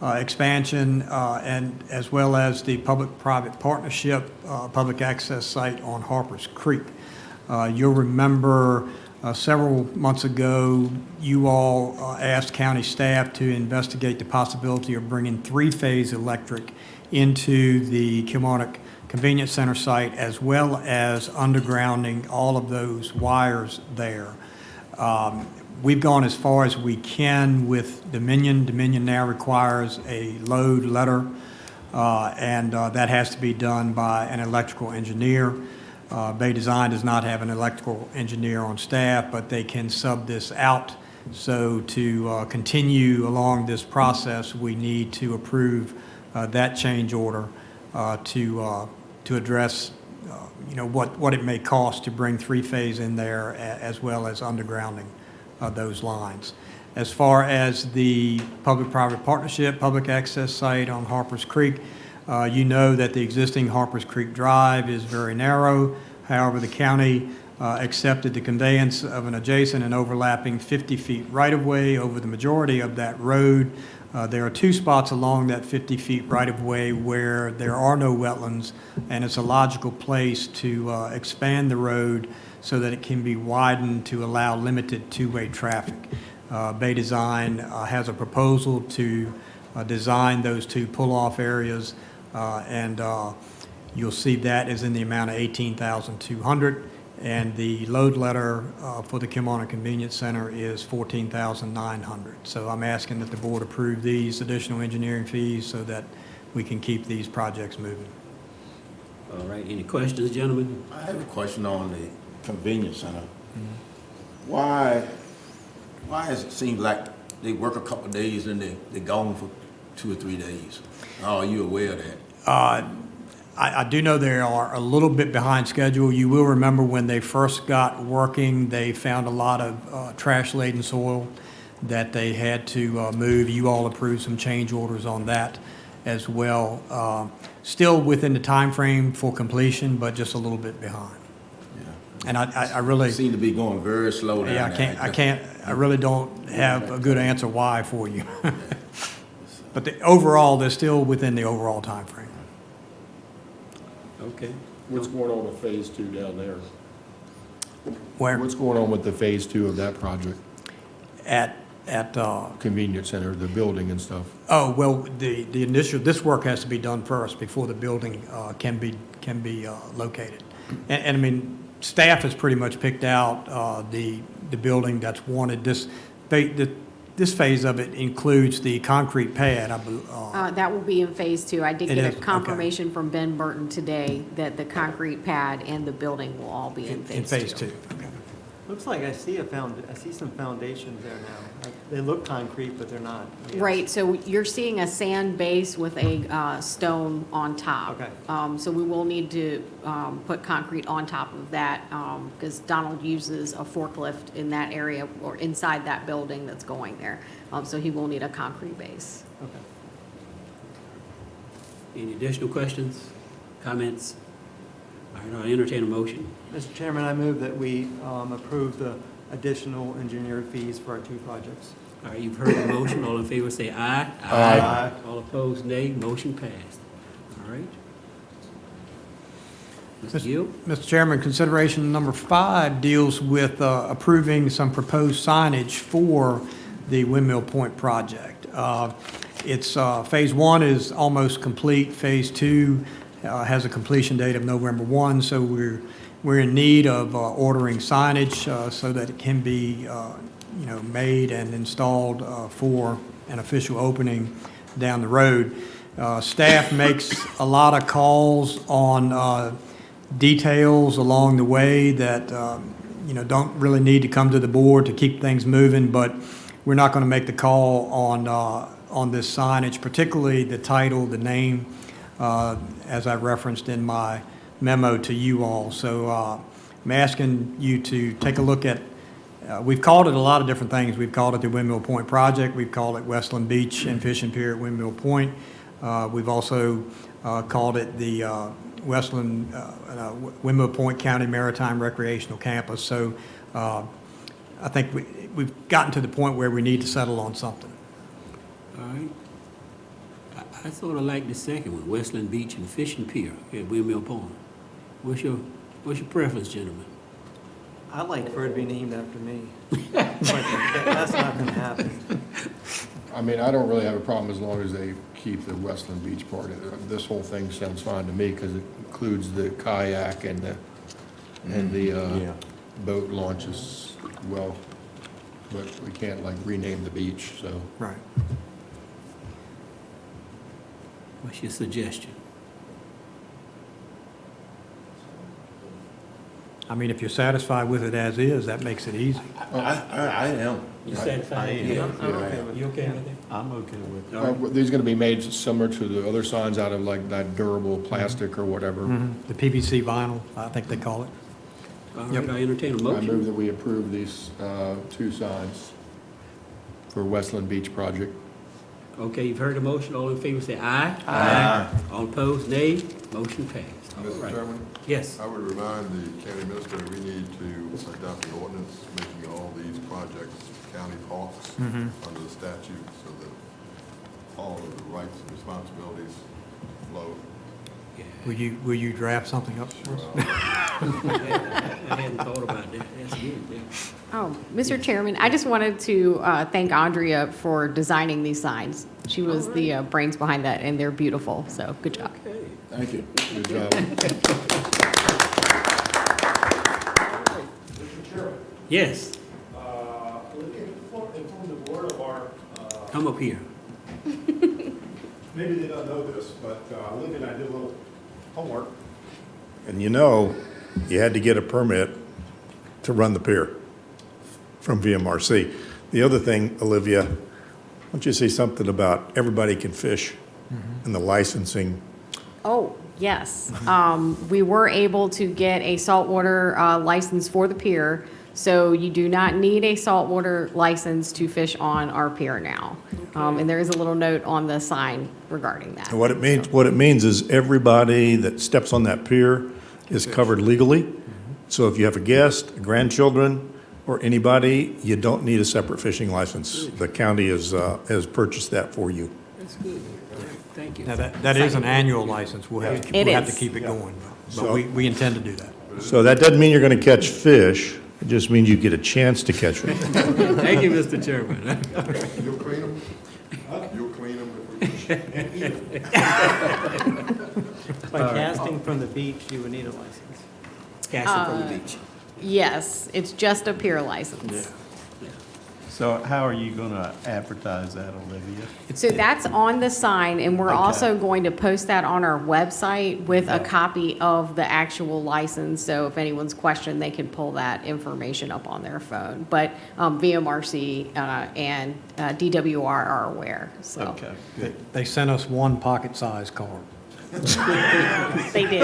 S11: expansion and as well as the public-private partnership public access site on Harpers Creek. You'll remember several months ago, you all asked county staff to investigate the possibility of bringing three-phase electric into the Kilmarnock Convenience Center site, as well as undergrounding all of those wires there. We've gone as far as we can with Dominion. Dominion now requires a load letter, and that has to be done by an electrical engineer. Bay Design does not have an electrical engineer on staff, but they can sub this out. So to continue along this process, we need to approve that change order to address what it may cost to bring three-phase in there, as well as undergrounding those lines. As far as the public-private partnership, public access site on Harpers Creek, you know that the existing Harpers Creek Drive is very narrow. However, the county accepted the conveyance of an adjacent and overlapping 50 feet right-of-way over the majority of that road. There are 2 spots along that 50 feet right-of-way where there are no wetlands, and it's a logical place to expand the road so that it can be widened to allow limited two-way traffic. Bay Design has a proposal to design those 2 pull-off areas, and you'll see that is in the amount of $18,200, and the load letter for the Kilmarnock Convenience Center is $14,900. So I'm asking that the board approve these additional engineering fees so that we can keep these projects moving.
S1: All right, any questions, gentlemen?
S3: I have a question on the convenience center. Why does it seem like they work a couple of days and they're gone for 2 or 3 days? Are you aware of that?
S11: I do know they are a little bit behind schedule. You will remember when they first got working, they found a lot of trash-laden soil that they had to move. You all approved some change orders on that as well. Still within the time frame for completion, but just a little bit behind.
S3: Yeah.
S11: And I really,
S3: Seem to be going very slow down there.
S11: I really don't have a good answer why for you. But overall, they're still within the overall time frame.
S1: Okay.
S6: What's going on with phase 2 down there?
S11: Where?
S6: What's going on with the phase 2 of that project?
S11: At
S6: Convenience center, the building and stuff?
S11: Oh, well, the initial, this work has to be done first before the building can be located. And I mean, staff has pretty much picked out the building that's wanted. This phase of it includes the concrete pad, I believe.
S12: That will be in phase 2. I did
S11: It
S12: get
S11: is?
S12: a
S11: Okay.
S12: confirmation from Ben Burton today that the concrete pad and the building will all be in phase 2.
S11: In phase 2, okay.
S7: Looks like I see some foundations there now. They look concrete, but they're not.
S12: Right, so you're seeing a sand base with a stone on top.
S7: Okay.
S12: So we will need to put concrete on top of that because Donald uses a forklift in that area or inside that building that's going there. So he will need a concrete base.
S7: Okay.
S1: Any additional questions, comments? All right, I'll entertain a motion.
S7: Mr. Chairman, I move that we approve the additional engineer fees for our 2 projects.
S1: All right, you've heard the motion. All in favor say aye.
S7: Aye.
S1: All opposed, nay. Motion passed. All right. Mr. Gill?
S11: Mr. Chairman, consideration number 5 deals with approving some proposed signage for the Windmill Point project. It's phase 1 is almost complete. Phase 2 has a completion date of November 1, so we're in need of ordering signage so that it can be made and installed for an official opening down the road. Staff makes a lot of calls on details along the way that don't really need to come to the board to keep things moving, but we're not going to make the call on this signage, particularly the title, the name, as I referenced in my memo to you all. So I'm asking you to take a look at, we've called it a lot of different things. We've called it the Windmill Point Project. We've called it Westland Beach and Fishing Pier at Windmill Point. We've also called it the Windmill Point County Maritime Recreational Campus. So I think we've gotten to the point where we need to settle on something.
S1: All right. I sort of like the second one, Westland Beach and Fishing Pier at Windmill Point. What's your preference, gentlemen?
S7: I'd like for it to be named after me. But that's not going to happen.
S6: I mean, I don't really have a problem as long as they keep the Westland Beach part. This whole thing sounds fine to me because it includes the kayak and the boat launches well, but we can't like rename the beach, so.
S11: Right.
S1: What's your suggestion?
S11: I mean, if you're satisfied with it as is, that makes it easy.
S2: I am.
S1: You satisfied?
S2: Yeah.
S1: You okay with it?
S2: I'm okay with it.
S6: These gonna be made similar to the other signs out of like that durable plastic or whatever.
S11: The PVC vinyl, I think they call it.
S1: All right, I entertain a
S6: I
S1: motion.
S6: move that we approve these two signs for Westland Beach project.
S1: Okay, you've heard the motion. All in favor say aye. Aye. All opposed, nay. Motion passed. All
S13: Mr.
S1: right.
S13: Chairman,
S1: Yes.
S13: I would remind the county administrator, we need to adopt an ordinance making all these projects county parks under the statute so that all of the rights and responsibilities flow.
S11: Will you draft something up for us?
S1: I hadn't thought about that. That's good. Yeah.
S12: Oh, Mr. Chairman, I just wanted to thank Andrea for designing these signs. She was the brains behind that, and they're beautiful, so good job.
S1: Okay.
S6: Thank you. Good job.
S1: Yes,
S2: Inform the board of our,
S1: come up here.
S2: maybe they don't know this, but Olivia and I did a little homework.
S3: And you had to get a permit to run the pier from VMRC. The other thing, Olivia, don't you say something about everybody can fish and the licensing?
S12: Oh, yes. We were able to get a saltwater license for the pier, so you do not need a saltwater license to fish on our pier now. And there is a little note on the sign regarding that.
S3: And what it means is everybody that steps on that pier is covered legally. So if you have a guest, grandchildren, or anybody, you don't need a separate fishing license. The county has purchased that for you.
S1: That's good. All right, thank you.
S11: Now, that is an annual license. We'll have to
S12: is.
S11: keep it going. But
S3: So-
S11: we intend to do that.
S3: So that doesn't mean you're going to catch fish. It just means you get a chance to catch them.
S1: Thank you, Mr. Chairman.
S13: You'll clean them? You'll clean them if we
S7: By casting from the beach, you would need a license.
S1: Casting from the beach.
S12: Yes, it's just a pier license.
S2: So how are you going to advertise that, Olivia?
S12: So that's on the sign, and we're
S2: Okay.
S12: also going to post that on our website with a copy of the actual license. So if anyone's questioned, they can pull that information up on their phone. But VMRC and DWR are aware, so
S2: Okay, good.
S11: They sent us one pocket-sized card.
S12: they did.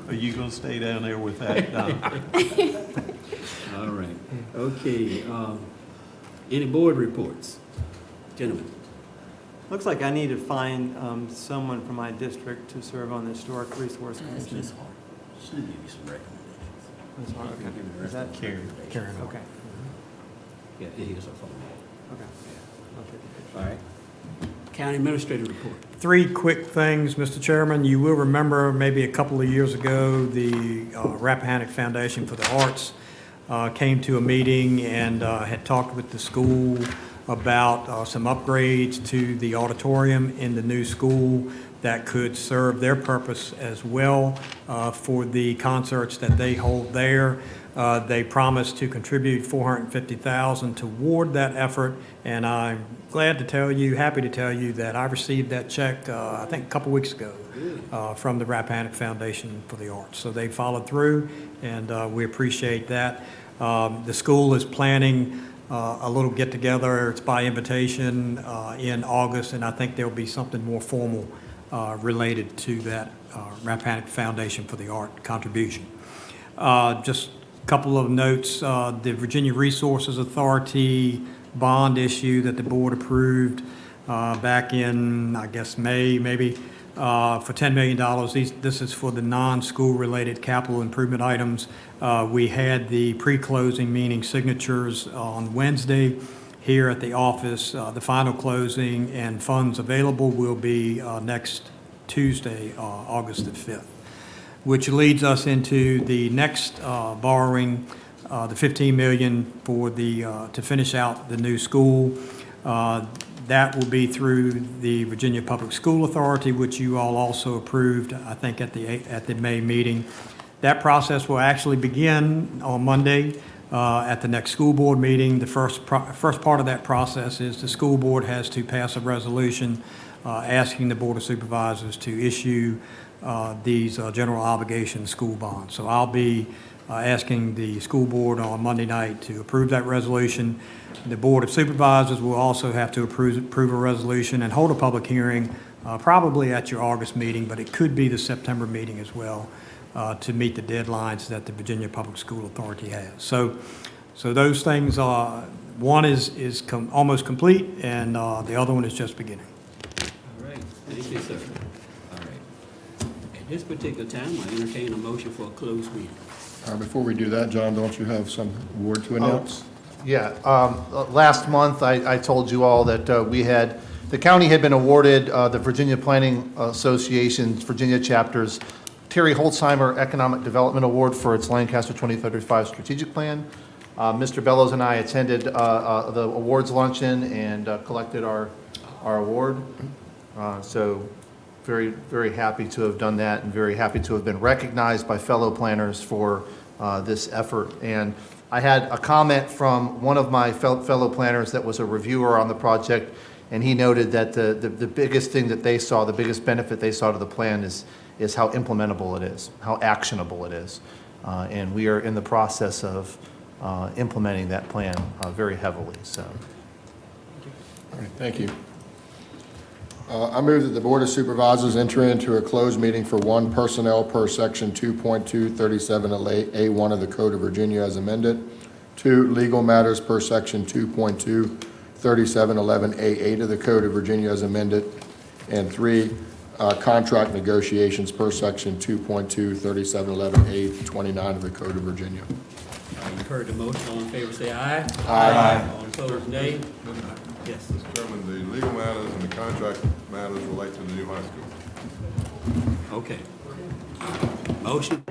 S2: Are you going to stay down there with that, Don?
S1: All right. Okay, any board reports? Gentlemen?
S7: Looks like I need to find someone from my district to serve on the Historic Resource Commission.
S1: She'll give you some recommendations.
S7: Ms. Hart, okay. Is that
S2: Karen.
S11: Karen,
S7: Okay.
S1: Yeah, here's her phone.
S7: Okay. I'll take a picture.
S1: All right. County Administrator report.
S11: 3 quick things, Mr. Chairman. You will remember maybe a couple of years ago, the Rappahannock Foundation for the Arts came to a meeting and had talked with the school about some upgrades to the auditorium in the new school that could serve their purpose as well for the concerts that they hold there. They promised to contribute $450,000 toward that effort, and I'm glad to tell you, happy to tell you that I received that check, I think a couple weeks ago, from the Rappahannock Foundation for the Arts. So they followed through, and we appreciate that. The school is planning a little get-together. It's by invitation in August, and I think there'll be something more formal related to that Rappahannock Foundation for the Art contribution. Just a couple of notes. The Virginia Resources Authority bond issue that the board approved back in, I guess, May, maybe, for $10 million. This is for the non-school related capital improvement items. We had the pre-closing, meaning signatures, on Wednesday here at the office. The final closing and funds available will be next Tuesday, August the 5th, which leads us into the next borrowing, the $15 million for to finish out the new school. That will be through the Virginia Public School Authority, which you all also approved, I think, at the May meeting. That process will actually begin on Monday at the next school board meeting. The first part of that process is the school board has to pass a resolution asking the Board of Supervisors to issue these general obligation school bonds. So I'll be asking the school board on Monday night to approve that resolution. The Board of Supervisors will also have to approve a resolution and hold a public hearing, probably at your August meeting, but it could be the September meeting as well, to meet the deadlines that the Virginia Public School Authority has. So those things are, one is almost complete, and the other one is just beginning.
S1: All right, thank you, sir. All right. At this particular time, I entertain a motion for a closed meeting.
S6: Before we do that, John, don't you have some award to announce?
S9: Yeah, last month, I told you all that the county had been awarded the Virginia Planning Association's Virginia chapter's Terry Holzheimer Economic Development Award for its Lancaster 2035 strategic plan. Mr. Bellows and I attended the awards luncheon and collected our award. So very, very happy to have done that, and very happy to have been recognized by fellow planners for this effort. And I had a comment from one of my fellow planners that was a reviewer on the project, and he noted that the biggest thing that they saw, the biggest benefit they saw to the plan is how implementable it is, how actionable it is. And we are in the process of implementing that plan very heavily. So,
S6: All right, thank you. I move that the Board of Supervisors enter into a closed meeting for one, personnel per section 2.237A1 of the Code of Virginia as amended. 2, legal matters per section 2.23711A8 of the Code of Virginia as amended. And 3, contract negotiations per section 2.23711A29 of the Code of Virginia.
S1: You've heard the motion. All in favor, say aye.
S6: Aye.
S1: All opposed, nay. Yes.
S13: Mr. Chairman, the legal matters and the contract matters relate to the new high school.
S1: Okay. Motion.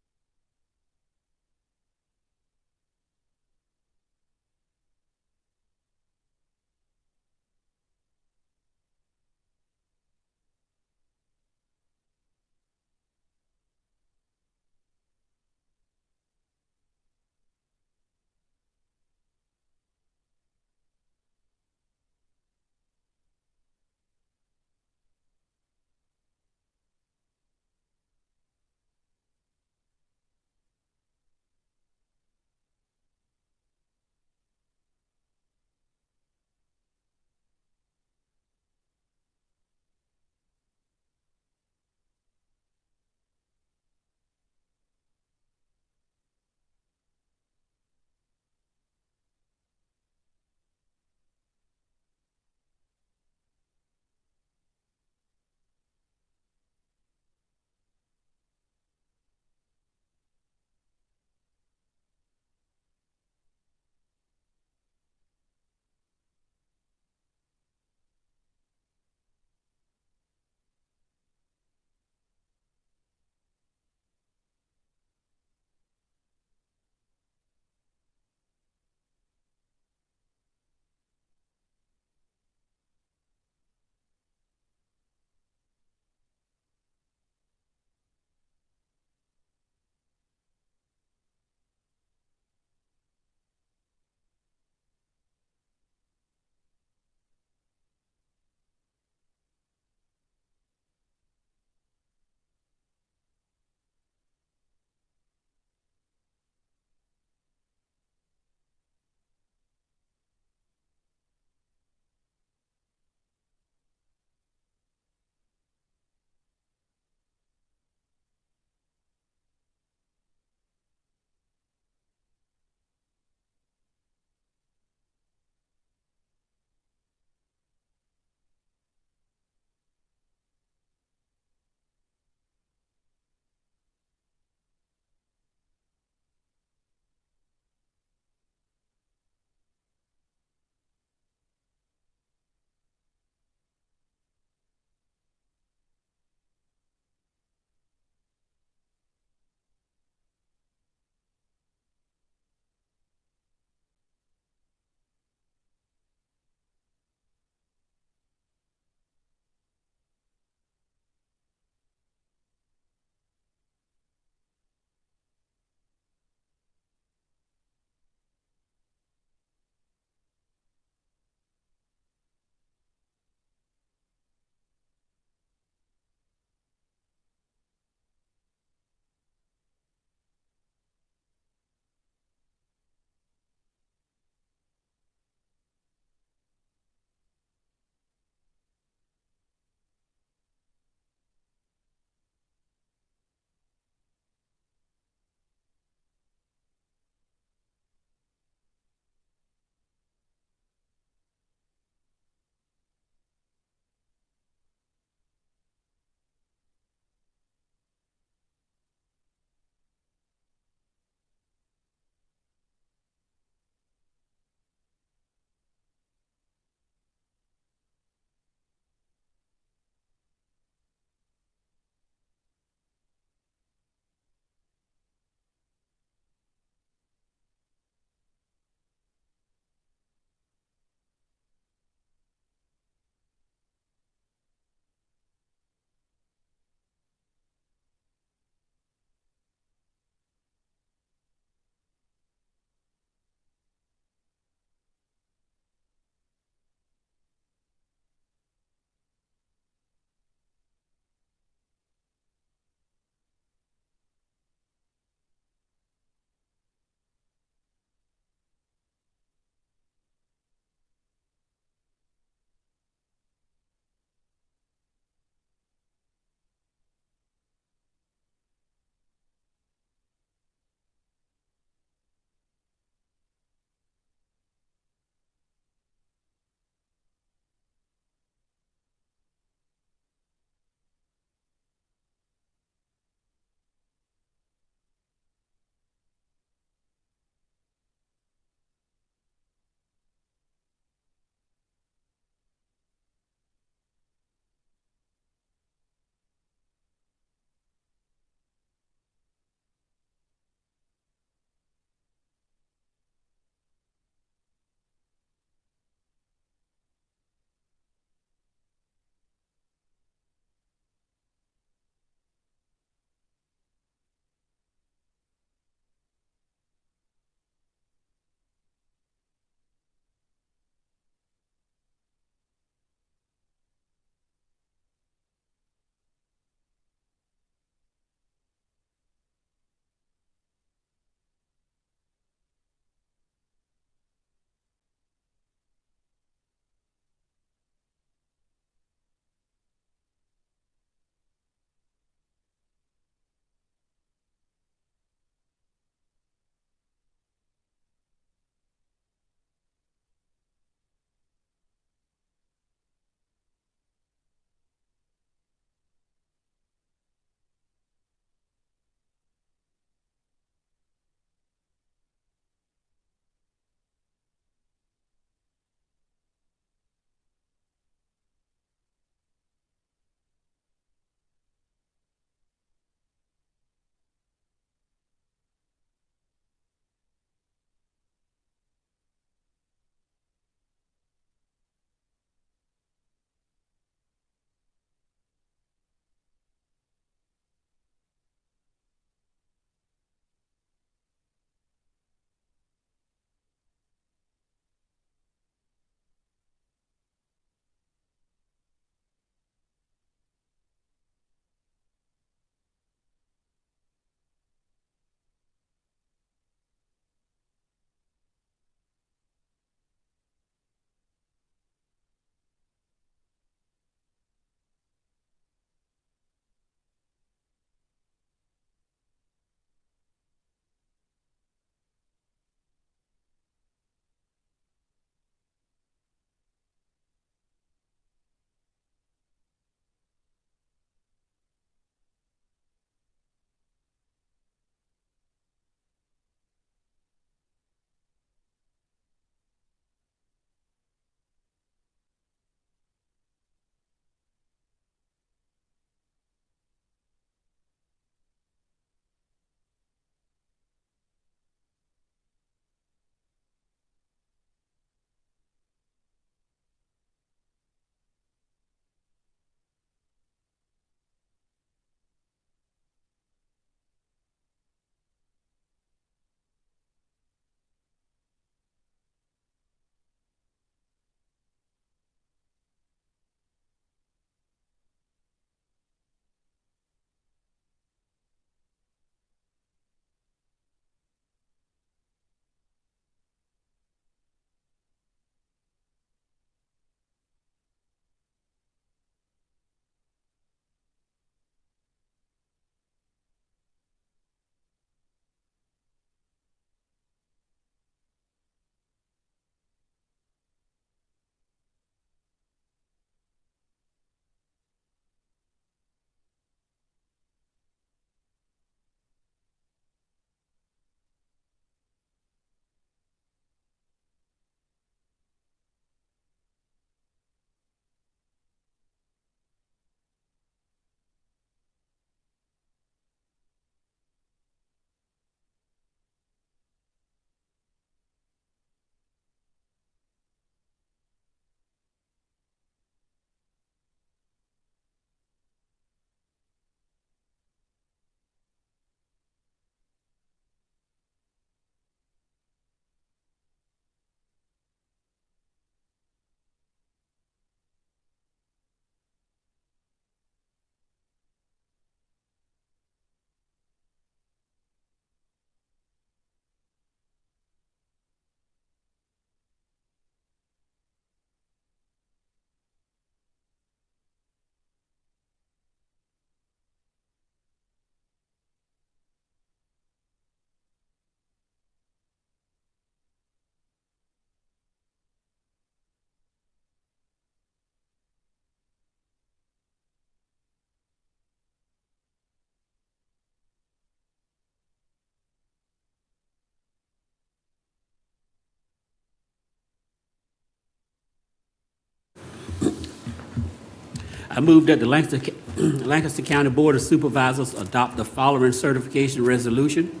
S1: I move that the Lancaster County Board of Supervisors adopt the following certification resolution.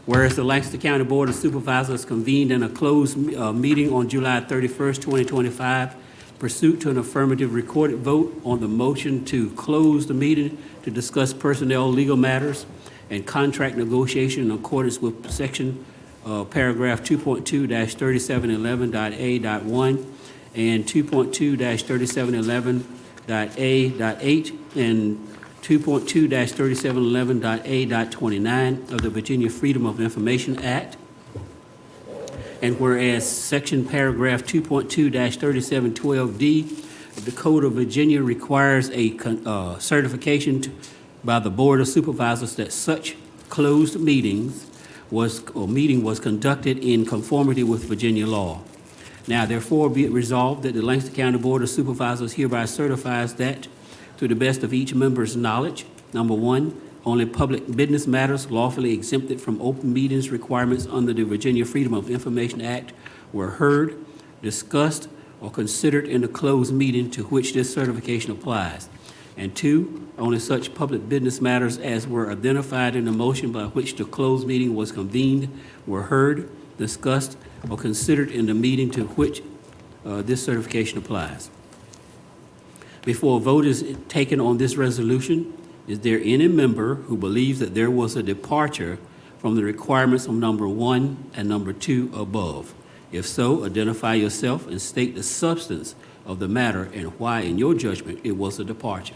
S1: Whereas the Lancaster County Board of Supervisors convened in a closed meeting on July 31st, 2025, pursuant to an affirmative recorded vote on the motion to close the meeting to discuss personnel, legal matters, and contract negotiation in accordance with section paragraph 2.2-3711.a.1 and 2.2-3711.a.8 and 2.2-3711.a.29 of the Virginia Freedom of Information Act. And whereas section paragraph 2.2-3712D of the Code of Virginia requires a certification by the Board of Supervisors that such closed meeting was conducted in conformity with Virginia law. Now therefore be it resolved that the Lancaster County Board of Supervisors hereby certifies that, to the best of each member's knowledge, number one, only public business matters lawfully exempted from open meetings requirements under the Virginia Freedom of Information Act were heard, discussed, or considered in the closed meeting to which this certification applies. And two, only such public business matters as were identified in the motion by which the closed meeting was convened were heard, discussed, or considered in the meeting to which this certification applies. Before a vote is taken on this resolution, is there any member who believes that there was a departure from the requirements of number 1 and number 2 above? If so, identify yourself and state the substance of the matter and why, in your judgment, it was a departure.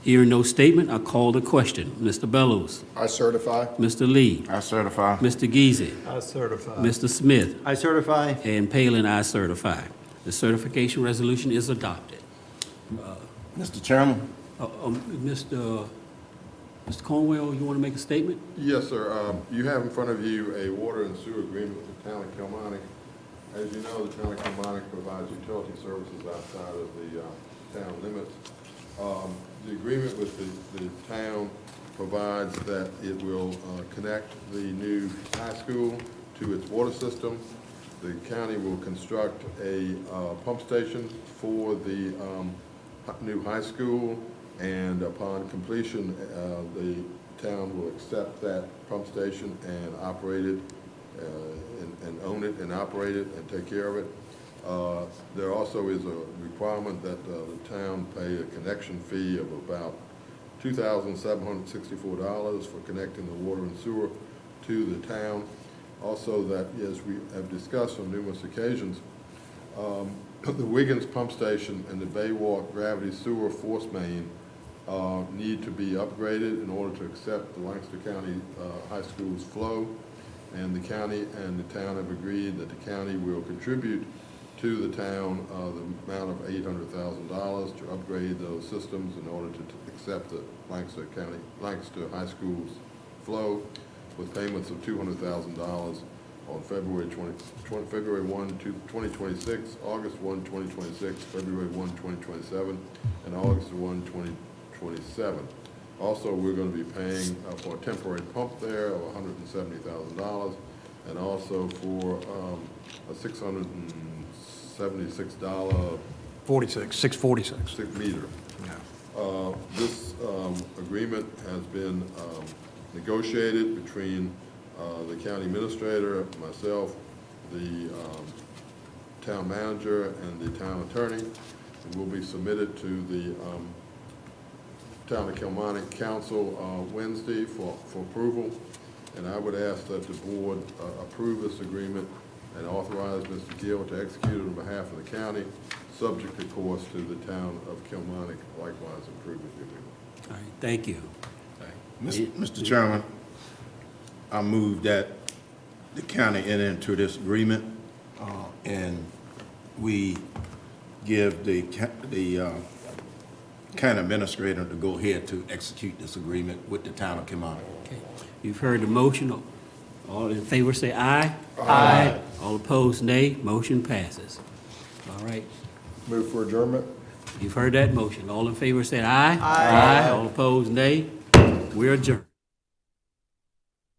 S1: Hearing no statement, I call the question. Mr. Bellows.
S6: I certify.
S1: Mr. Lee.
S6: I certify.
S1: Mr. Giese.
S7: I certify.
S1: Mr. Smith.
S7: I certify.
S1: And Palin, I certify. The certification resolution is adopted.
S6: Mr. Chairman?
S1: Mr. Cornwell, you want to make a statement?
S13: Yes, sir. You have in front of you a water and sewer agreement with the town of Kilmarnock. As you know, the town of Kilmarnock provides utility services outside of the town limits. The agreement with the town provides that it will connect the new high school to its water system. The county will construct a pump station for the new high school, and upon completion, the town will accept that pump station and operate it, and own it and operate it and take care of it. There also is a requirement that the town pay a connection fee of about $2,764 for connecting the water and sewer to the town. Also, that, as we have discussed on numerous occasions, the Wiggins Pump Station and the Baywalk Gravity Sewer Force Main need to be upgraded in order to accept the Lancaster County High School's flow. And the county and the town have agreed that the county will contribute to the town the amount of $800,000 to upgrade those systems in order to accept the Lancaster High School's flow, with payments of $200,000 on February 1, 2026, August 1, 2026, February 1, 2027, and August 1, 2027. Also, we're going to be paying for a temporary pump there of $170,000, and also for a $676
S11: $646.
S13: meter. This agreement has been negotiated between the county administrator, myself, the town manager, and the town attorney. It will be submitted to the Town of Kilmarnock Council Wednesday for approval, and I would ask that the board approve this agreement and authorize Mr. Gill to execute it on behalf of the county, subject, of course, to the Town of Kilmarnock likewise approving the agreement.
S1: All right, thank you.
S14: Mr. Chairman, I move that the county enter into this agreement, and we give the county administrator to go ahead to execute this agreement with the town of Kilmarnock.
S1: Okay. You've heard the motion. All in favor say aye. Aye. All opposed, nay. Motion passes. All right.
S6: Move for adjournment.
S1: You've heard that motion. All in favor say aye. Aye. All opposed, nay. We're adjourned.